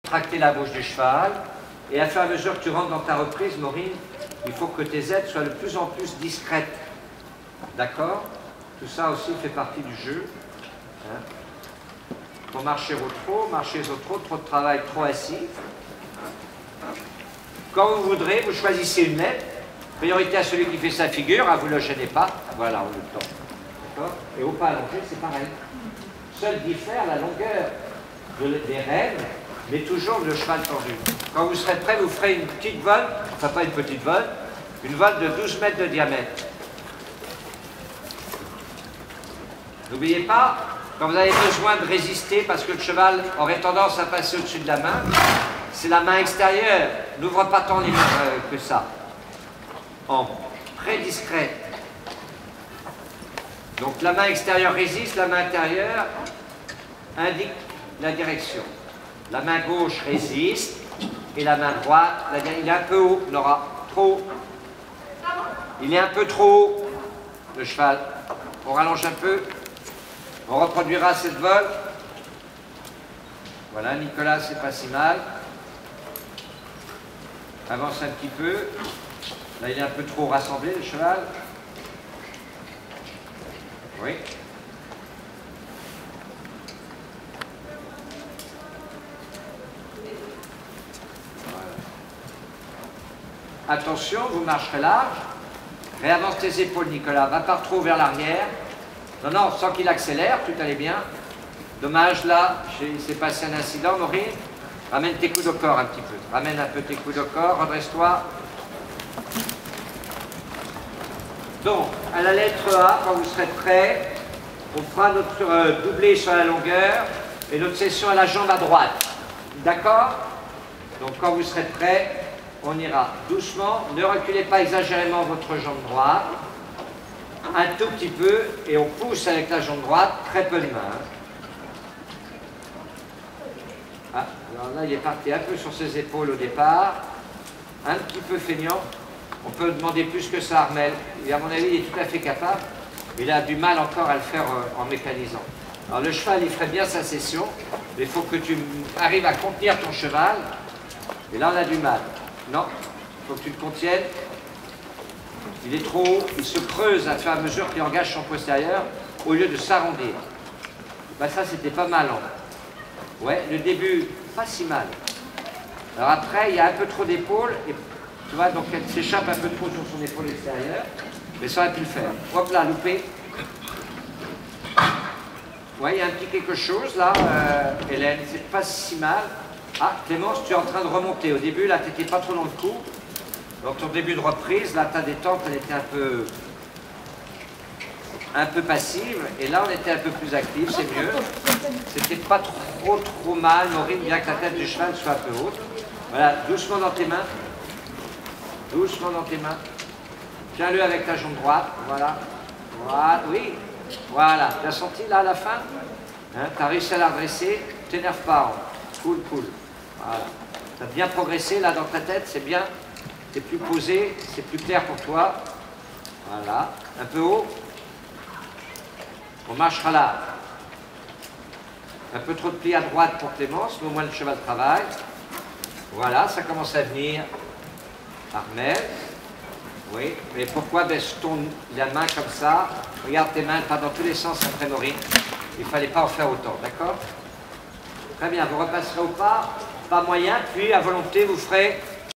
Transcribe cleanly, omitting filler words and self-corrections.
tracter la bouche du cheval. Et à fur et à mesure que tu rentres dans ta reprise, Maureen, il faut que tes aides soient de plus en plus discrètes. D'accord? Tout ça aussi fait partie du jeu. Hein? Pour marcher au trop, trop de travail, trop assis. Quand vous voudrez, vous choisissez une lettre. Priorité à celui qui fait sa figure, hein, vous ne le gênez pas. Voilà, on le tend. D'accord? Et au pas allongé, c'est pareil. Seul diffère la longueur des rênes, mais toujours le cheval tendu. Quand vous serez prêt, vous ferez une petite volte, enfin pas une petite volte, une volte de 12 mètres de diamètre. N'oubliez pas, quand vous avez besoin de résister, parce que le cheval aurait tendance à passer au-dessus de la main, c'est la main extérieure. N'ouvre pas tant les mains que ça. En très discret. Donc la main extérieure résiste, la main intérieure indique la direction. La main gauche résiste et la main droite, il est un peu haut, Nora, trop haut. Il est un peu trop haut, le cheval. On rallonge un peu. On reproduira cette volte. Voilà, Nicolas, c'est pas si mal. Avance un petit peu. Là, il est un peu trop rassemblé, le cheval. Oui. Voilà. Attention, vous marcherez large. Réavance tes épaules, Nicolas. Va pas trop vers l'arrière. Non, non, sans qu'il accélère, tout allait bien. Dommage, là, il s'est passé un incident, Maureen. Ramène tes coudes au corps un petit peu. Ramène un peu tes coudes au corps, redresse-toi. Donc, à la lettre A, quand vous serez prêts, on fera notre doublé sur la longueur et notre session à la jambe à droite. D'accord? Donc, quand vous serez prêts, on ira doucement. Ne reculez pas exagérément votre jambe droite. Un tout petit peu, et on pousse avec la jambe droite, très peu de main. Ah, alors là, il est parti un peu sur ses épaules au départ, un petit peu feignant. On peut demander plus que ça à Armel. Et à mon avis, il est tout à fait capable. Il a du mal encore à le faire en mécanisant. Alors le cheval, il ferait bien sa session, mais il faut que tu arrives à contenir ton cheval. Et là, on a du mal. Non, il faut que tu le contiennes. Il est trop haut, il se creuse à fur et à mesure qu'il engage son postérieur au lieu de s'arrondir. Ben ça, c'était pas mal. Hein. Ouais, le début, pas si mal. Alors après, il y a un peu trop d'épaules, et tu vois, donc elle s'échappe un peu trop sur son épaule extérieure, mais ça aurait pu le faire. Hop là, loupé. Ouais, il y a un petit quelque chose là, Hélène, c'est pas si mal. Ah, Clémence, tu es en train de remonter. Au début, là, tu n'étais pas trop dans le coup. Donc ton début de reprise, là, ta détente, elle était un peu passive, et là, on était un peu plus actif, c'est mieux. C'était pas trop mal, Maureen, bien que la tête du cheval soit un peu haute. Voilà, doucement dans tes mains. Doucement dans tes mains. Tiens-le avec ta jambe droite, voilà. Voilà, oui. Voilà, tu as senti là à la fin, hein, tu as réussi à la redresser, t'énerve pas. Cool, cool. Voilà. Tu as bien progressé là dans ta tête, c'est bien. Tu es plus posé, c'est plus clair pour toi. Voilà. Un peu haut. On marchera là. Un peu trop de pli à droite pour Clémence, mais au moins le cheval travaille. Voilà, ça commence à venir. Armel. Oui, mais pourquoi baisse tourne la main comme ça? Regarde tes mains, pas dans tous les sens après Maureen. Il ne fallait pas en faire autant, d'accord? Très bien, vous repasserez au pas moyen, puis à volonté vous ferez